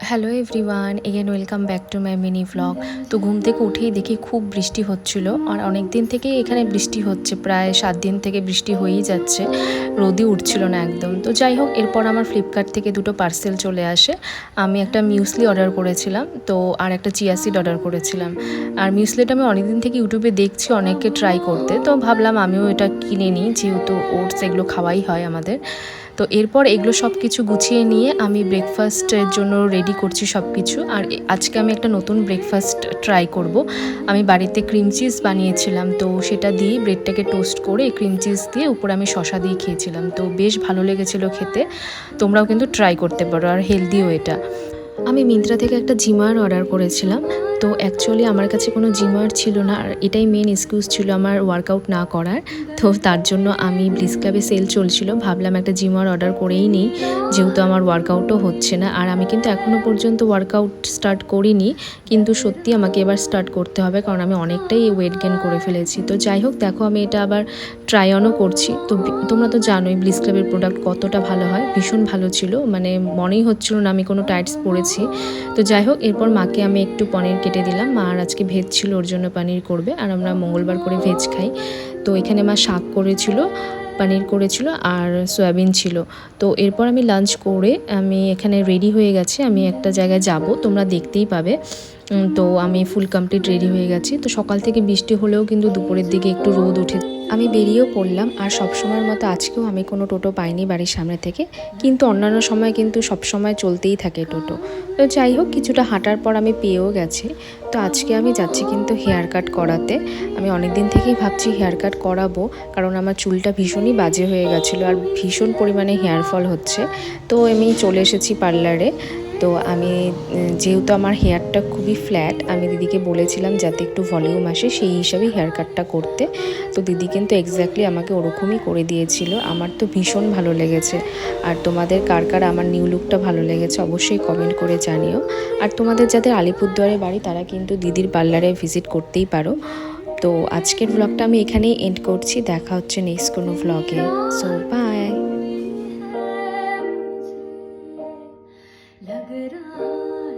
Hello everyone, again welcome back to my mini vlog. তো ঘুম থেকে উঠেই দেখি খুব বৃষ্টি হচ্ছিল, আর অনেক দিন থেকেই এখানে বৃষ্টি হচ্ছে, প্রায় 7 দিন থেকে বৃষ্টি হয়েই যাচ্ছে, রোদই উঠছিল না একদম। তো যাই হোক, এরপর আমার ফ্লিপকার্ট থেকে দুটো পার্সেল চলে আসে। আমি একটা মিউসলি অর্ডার করেছিলাম, তো আর একটা চিয়া সিড অর্ডার করেছিলাম। আর মিউসলিটা আমি অনেকদিন থেকে ইউটিউবে দেখছি অনেককে ট্রাই করতে, তো ভাবলাম আমিও এটা কিনে নিই, যেহেতু ওটস এগুলো খাওয়াই হয় আমাদের। তো এরপর এগুলো সব কিছু গুছিয়ে নিয়ে আমি ব্রেকফাস্টের জন্য রেডি করছি সব কিছু। আর আজকে আমি একটা নতুন ব্রেকফাস্ট ট্রাই করব। আমি বাড়িতে ক্রিম চিজ বানিয়েছিলাম, তো সেটা দিয়ে ব্রেডটাকে টোস্ট করে ক্রিম চিজ দিয়ে উপরে আমি শসা দিয়ে খেয়েছিলাম, তো বেশ ভালো লেগেছিলো খেতে। তোমরাও কিন্তু ট্রাই করতে পারো, আর হেলদিও এটা। আমি মিন্ত্রা থেকে একটা জিমার অর্ডার করেছিলাম, তো অ্যাকচুয়ালি আমার কাছে কোনো জিমার ছিল না, আর এটাই মেন এক্সকিউজ ছিল আমার ওয়ার্কআউট না করার। তো তার জন্য আমি ব্লিস ক্লাবে সেল চলছিল, ভাবলাম একটা জিমার অর্ডার করেই নিই, যেহেতু আমার ওয়ার্কআউটও হচ্ছে না। আর আমি কিন্তু এখনও পর্যন্ত ওয়ার্কআউট স্টার্ট করিনি, কিন্তু সত্যি আমাকে এবার স্টার্ট করতে হবে, কারণ আমি অনেকটাই ওয়েট গেন করে ফেলেছি। তো যাই হোক, দেখো আমি এটা আবার ট্রাই অনও করছি। তো তোমরা তো জানোই ব্লিস ক্লাবের প্রোডাক্ট কতটা ভালো হয়, ভীষণ ভালো ছিল, মানে মনেই হচ্ছিল না আমি কোনো টাইটস পরেছি। তো যাই হোক, এরপর মাকে আমি একটু পনির কেটে দিলাম, মা আর আজকে ভেজ ছিল, ওর জন্য পনির করবে, আর আমরা মঙ্গলবার করে ভেজ খাই। তো এখানে মা শাক করেছিল, পনির করেছিল, আর সয়াবিন ছিল। তো এরপর আমি লাঞ্চ করে আমি এখানে রেডি হয়ে গেছি, আমি একটা জায়গায় যাব, তোমরা দেখতেই পাবে। তো আমি ফুল কমপ্লিট রেডি হয়ে গেছি। তো সকাল থেকে বৃষ্টি হলেও কিন্তু দুপুরের দিকে একটু রোদ উঠে আমি বেরিয়েও পড়লাম। আর সবসময়ের মতো আজকেও আমি কোনো টোটো পাইনি বাড়ির সামনে থেকে, কিন্তু অন্যান্য সময় কিন্তু সবসময় চলতেই থাকে টোটো। তো যাই হোক, কিছুটা হাঁটার পর আমি পেয়েও গেছি। তো আজকে আমি যাচ্ছি কিন্তু হেয়ার কাট করাতে। আমি অনেক দিন থেকেই ভাবছি হেয়ার কাট করাবো, কারণ আমার চুলটা ভীষণই বাজে হয়ে গেছিলো, আর ভীষণ পরিমাণে হেয়ার ফল হচ্ছে। তো আমি চলে এসেছি পার্লারে। তো আমি যেহেতু আমার হেয়ারটা খুবই ফ্ল্যাট, আমি দিদিকে বলেছিলাম যাতে একটু ভলিউম আসে, সেই হিসাবেই হেয়ার কাটটা করতে। তো দিদি কিন্তু এক্স্যাক্টলি আমাকে ওরকমই করে দিয়েছিল। আমার তো ভীষণ ভালো লেগেছে। আর তোমাদের কার কার আমার নিউ লুকটা ভালো লেগেছে অবশ্যই কমেন্ট করে জানিও। আর তোমাদের যাদের আলিপুরদুয়ারে বাড়ি, তারা কিন্তু দিদির পার্লারে ভিজিট করতেই পারো। তো আজকের ভ্লগটা আমি এখানেই এন্ড করছি, দেখা হচ্ছে নেক্সট কোনো ভ্লগে। So by.